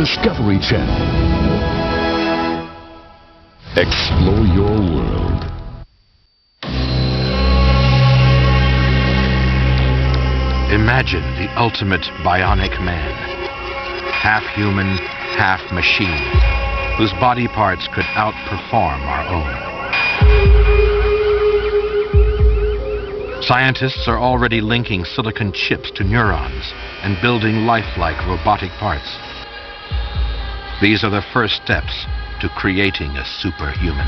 Discovery Channel. Explore your world. Imagine the ultimate bionic man. Half human, half machine, whose body parts could outperform our own. Scientists are already linking silicon chips to neurons and building lifelike robotic parts. These are the first steps to creating a superhuman.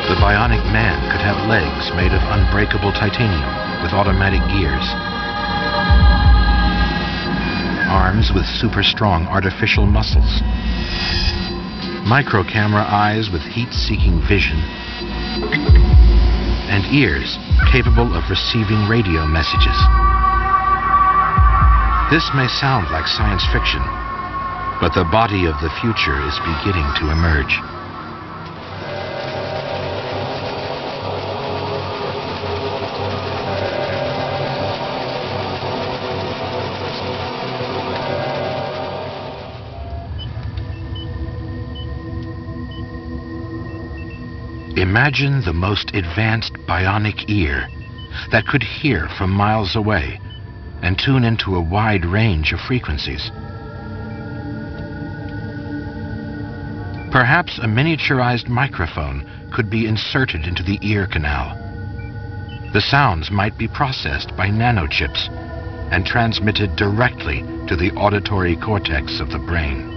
The bionic man could have legs made of unbreakable titanium with automatic gears, arms with super strong artificial muscles, micro-camera eyes with heat-seeking vision, and ears capable of receiving radio messages. This may sound like science fiction, but the body of the future is beginning to emerge. Imagine the most advanced bionic ear that could hear from miles away and tune into a wide range of frequencies. Perhaps a miniaturized microphone could be inserted into the ear canal. The sounds might be processed by nanochips and transmitted directly to the auditory cortex of the brain.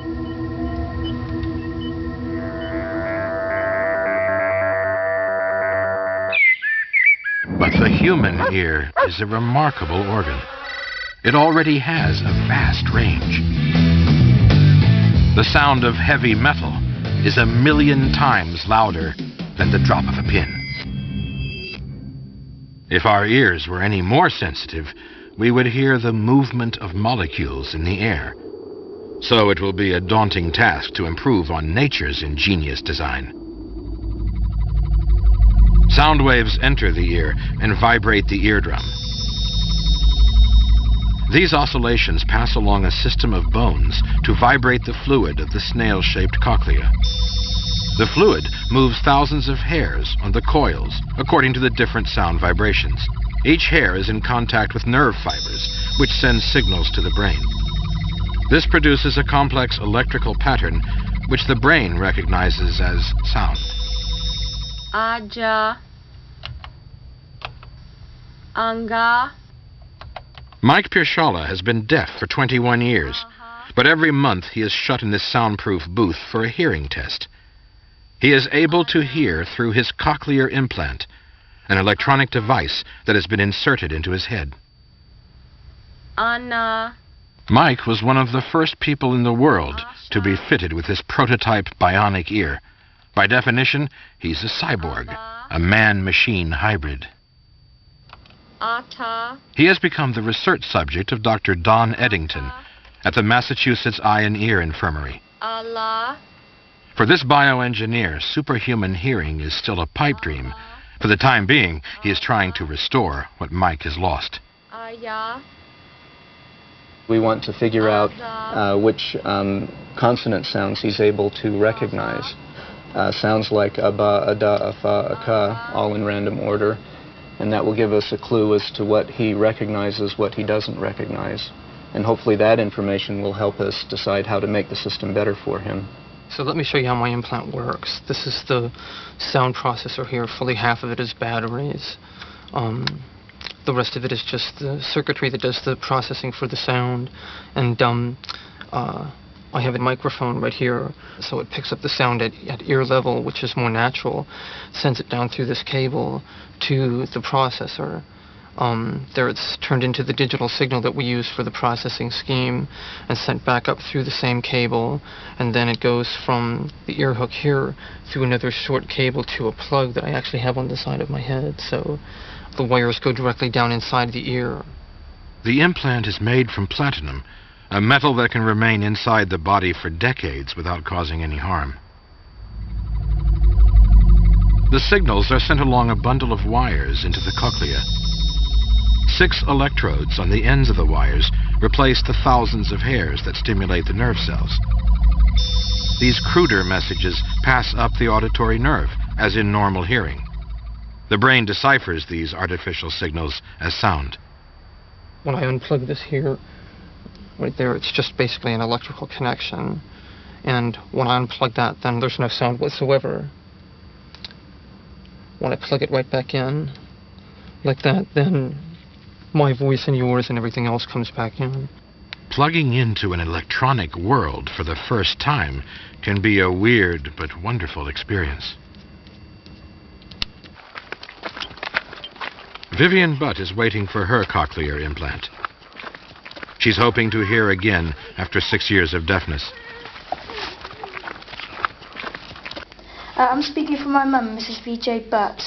But the human ear is a remarkable organ. It already has a vast range. The sound of heavy metal is 1,000,000 times louder than the drop of a pin. If our ears were any more sensitive, we would hear the movement of molecules in the air. So it will be a daunting task to improve on nature's ingenious design. Sound waves enter the ear and vibrate the eardrum. These oscillations pass along a system of bones to vibrate the fluid of the snail-shaped cochlea. The fluid moves thousands of hairs on the coils according to the different sound vibrations. Each hair is in contact with nerve fibers, which send signals to the brain. This produces a complex electrical pattern which the brain recognizes as sound. Aja, Anga. Mike Piershala has been deaf for 21 years, but every month he is shut in this soundproof booth for a hearing test. He is able to hear through his cochlear implant, an electronic device that has been inserted into his head. Anna. Mike was one of the first people in the world to be fitted with this prototype bionic ear. By definition, he's a cyborg, a man-machine hybrid. Ata. He has become the research subject of Dr. Don Eddington at the Massachusetts Eye and Ear Infirmary. Allah. For this bioengineer, superhuman hearing is still a pipe dream. For the time being, he is trying to restore what Mike has lost. Aya. We want to figure out which consonant sounds he's able to recognize. Sounds like aba, ada, afa, aka, all in random order. And that will give us a clue as to what he recognizes, what he doesn't recognize. And hopefully that information will help us decide how to make the system better for him. So let me show you how my implant works. This is the sound processor here. Fully half of it is batteries. The rest of it is just the circuitry that does the processing for the sound. And I have a microphone right here, so it picks up the sound at ear level, which is more natural, sends it down through this cable to the processor. There it's turned into the digital signal that we use for the processing scheme and sent back up through the same cable, and then it goes from the ear hook here through another short cable to a plug that I actually have on the side of my head, so the wires go directly down inside the ear. The implant is made from platinum, a metal that can remain inside the body for decades without causing any harm. The signals are sent along a bundle of wires into the cochlea. 6 electrodes on the ends of the wires replace the thousands of hairs that stimulate the nerve cells. These cruder messages pass up the auditory nerve, as in normal hearing. The brain deciphers these artificial signals as sound. When I unplug this here, right there, it's just basically an electrical connection. And when I unplug that, then there's no sound whatsoever. When I plug it right back in, like that, then my voice and yours and everything else comes back in. Plugging into an electronic world for the first time can be a weird but wonderful experience. Vivian Butt is waiting for her cochlear implant. She's hoping to hear again after 6 years of deafness. I'm speaking for my mum, Mrs. V.J. Butt.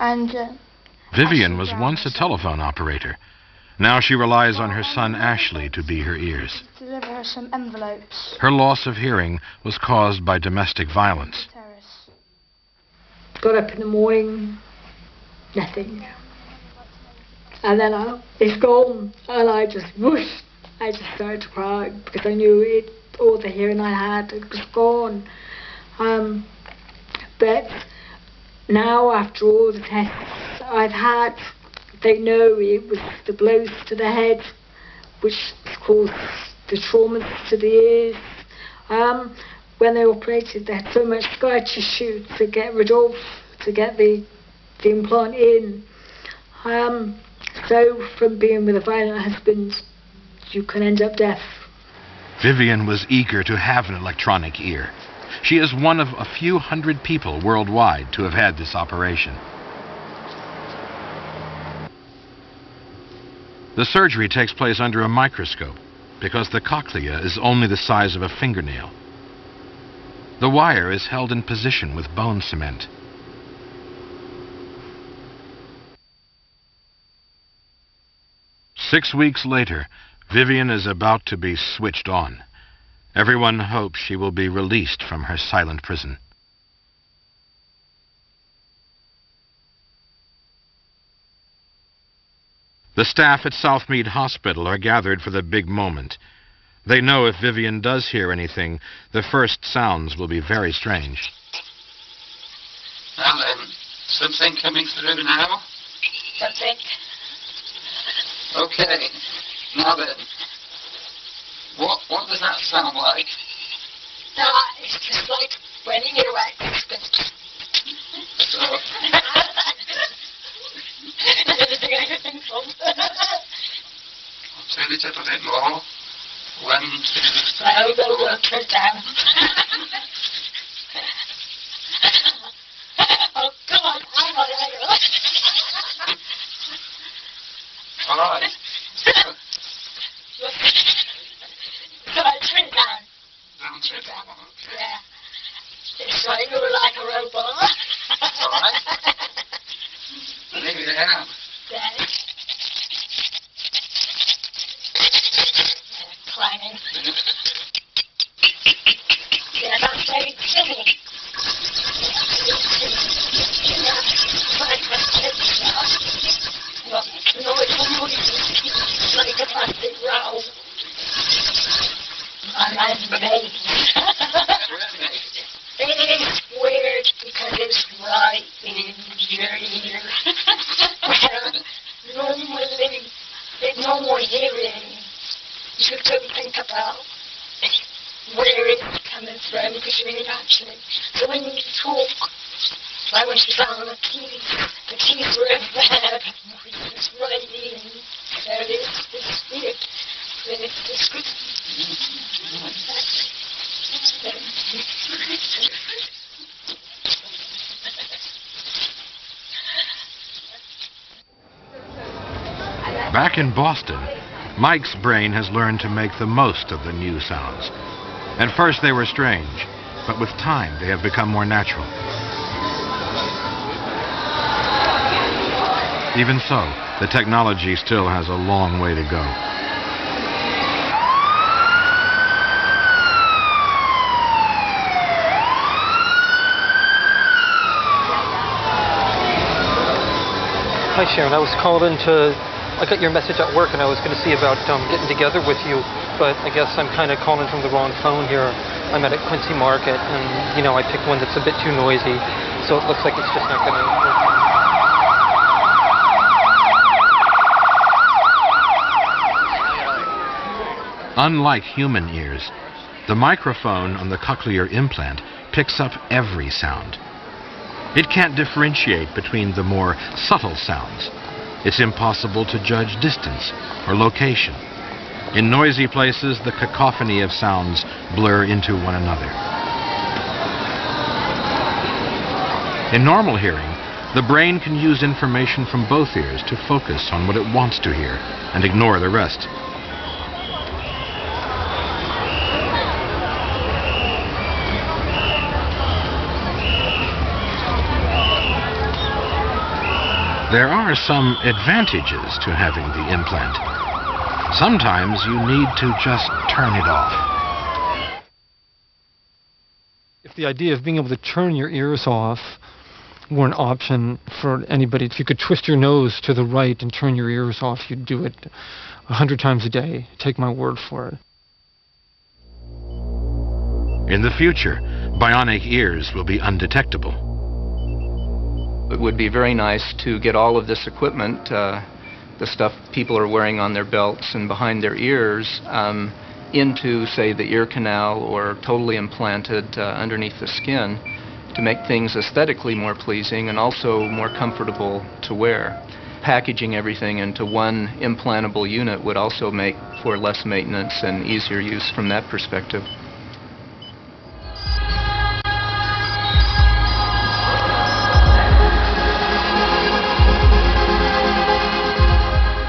And Vivian was once a telephone operator. Now she relies on her son Ashley to be her ears. Deliver her some envelopes. Her loss of hearing was caused by domestic violence. Got up in the morning, nothing. And then it's gone, and I just whoosh, I just started to cry because I knew it, all the hearing I had, it was gone. But now, after all the tests I've had, they know it was the blows to the head which caused the traumas to the ears. When they operated, they had so much scar tissue to get rid of, to get the implant in. So from being with a violent husband, you can end up deaf. Vivian was eager to have an electronic ear. She is one of a few hundred people worldwide to have had this operation. The surgery takes place under a microscope because the cochlea is only the size of a fingernail. The wire is held in position with bone cement. Six weeks later, Vivian is about to be switched on. Everyone hopes she will be released from her silent prison. The staff at Southmead Hospital are gathered for the big moment. They know if Vivian does hear anything, the first sounds will be very strange. Now then, something coming through now? Something. Okay, now then, what does that sound like? It's just like when you hear wax. So, Everything I could think of. I'll tell it a bit more. 1, 2, 3. I'll go work her down. Oh, come on, hang on. All right. Come on, turn it down. Down to it. Okay. Yeah. It's like you were like a robot. All right. Maybe they have. Yeah. Climbing. Yeah, that's very silly. No, it's almost like a plastic row. And I'm amazed. It is weird because it's right in your ear. Well, normally, in normal hearing, you don't think about where it's coming from because you're in action. So when you talk, like when she found the keys were in there, it's right in. So it's weird. But it's good. Back in Boston, Mike's brain has learned to make the most of the new sounds. At first they were strange, but with time they have become more natural. Even so, the technology still has a long way to go. Hi, Sharon. I was called in to... I got your message at work, and I was going to see about getting together with you, but I guess I'm kind of calling from the wrong phone here. I'm at Quincy Market, and, you know, I picked one that's a bit too noisy, so it looks like it's just not going to work. Unlike human ears, the microphone on the cochlear implant picks up every sound. It can't differentiate between the more subtle sounds. It's impossible to judge distance or location. In noisy places, the cacophony of sounds blur into one another. In normal hearing, the brain can use information from both ears to focus on what it wants to hear and ignore the rest. There are some advantages to having the implant. Sometimes you need to just turn it off. If the idea of being able to turn your ears off were an option for anybody, if you could twist your nose to the right and turn your ears off, you'd do it 100 times a day. Take my word for it. In the future, bionic ears will be undetectable. It would be very nice to get all of this equipment, the stuff people are wearing on their belts and behind their ears, into, say, the ear canal or totally implanted underneath the skin to make things aesthetically more pleasing and also more comfortable to wear. Packaging everything into one implantable unit would also make for less maintenance and easier use from that perspective.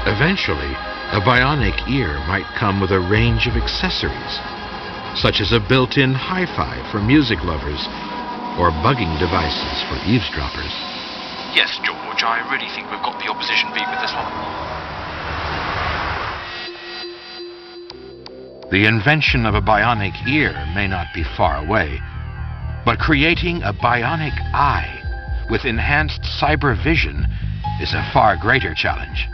Eventually, a bionic ear might come with a range of accessories, such as a built-in hi-fi for music lovers or bugging devices for eavesdroppers. Yes, George, I really think we've got the opposition beat with this one. The invention of a bionic ear may not be far away, but creating a bionic eye with enhanced cyber vision is a far greater challenge.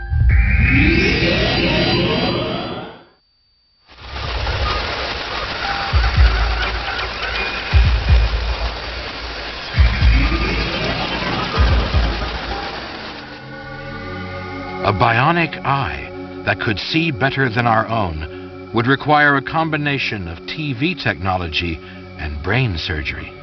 A bionic eye that could see better than our own would require a combination of TV technology and brain surgery.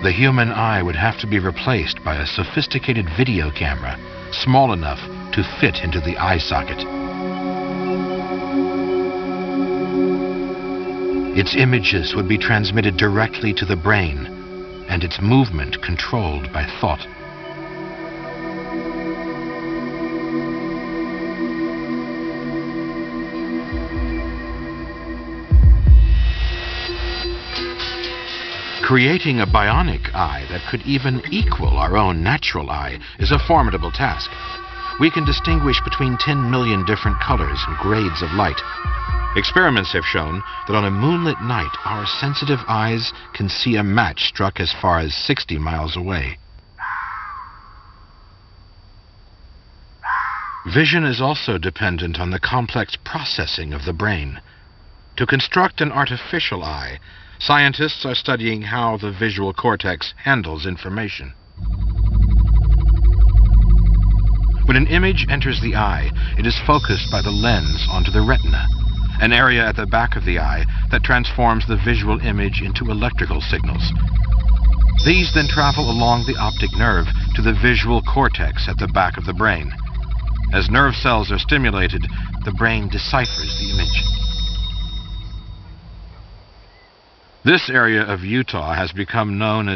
The human eye would have to be replaced by a sophisticated video camera, small enough to fit into the eye socket. Its images would be transmitted directly to the brain, and its movement controlled by thought. Creating a bionic eye that could even equal our own natural eye is a formidable task. We can distinguish between 10 million different colors and grades of light. Experiments have shown that on a moonlit night, our sensitive eyes can see a match struck as far as 60 miles away. Vision is also dependent on the complex processing of the brain. To construct an artificial eye, scientists are studying how the visual cortex handles information. When an image enters the eye, it is focused by the lens onto the retina, an area at the back of the eye that transforms the visual image into electrical signals. These then travel along the optic nerve to the visual cortex at the back of the brain. As nerve cells are stimulated, the brain deciphers the image. This area of Utah has become known as